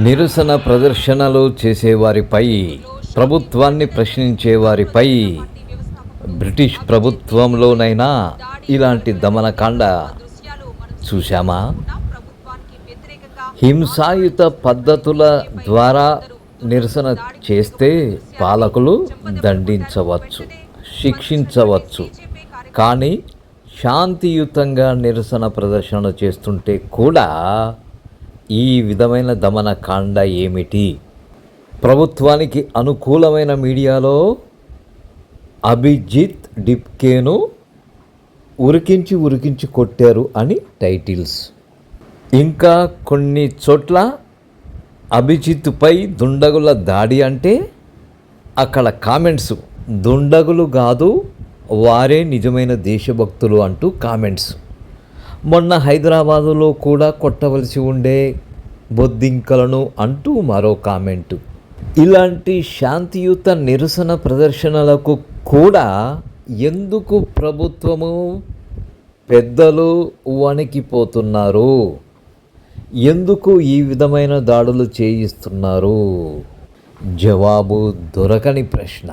నిరసన ప్రదర్శనలు చేసేవారిపై, ప్రభుత్వాన్ని ప్రశ్నించేవారిపై బ్రిటిష్ ప్రభుత్వంలోనైనా ఇలాంటి దమనకాండ చూశామా? హింసాయుత పద్ధతుల ద్వారా నిరసన చేస్తే పాలకులు దండించవచ్చు, శిక్షించవచ్చు. కానీ శాంతియుతంగా నిరసన ప్రదర్శన చేస్తుంటే కూడా ఈ విధమైన దమనకాండ ఏమిటి? ప్రభుత్వానికి అనుకూలమైన మీడియాలో అభిజిత్ డిప్కేను ఉరికించి కొట్టారు అని టైటిల్స్. ఇంకా కొన్ని చోట్ల అభిజిత్పై దుండగుల దాడి అంటే అక్కడ కామెంట్స్ దుండగులు కాదు, వారే నిజమైన దేశభక్తులు అంటూ కామెంట్స్. మొన్న హైదరాబాదులో కూడా కొట్టవలసి ఉండే బొద్దింకలను అంటూ మరో కామెంటు. ఇలాంటి శాంతియుత నిరసన ప్రదర్శనలకు కూడా ఎందుకు ప్రభుత్వము పెద్దలు వణికిపోతున్నారు? ఎందుకు ఈ విధమైన దాడులు చేయిస్తున్నారు? జవాబు దొరకని ప్రశ్న.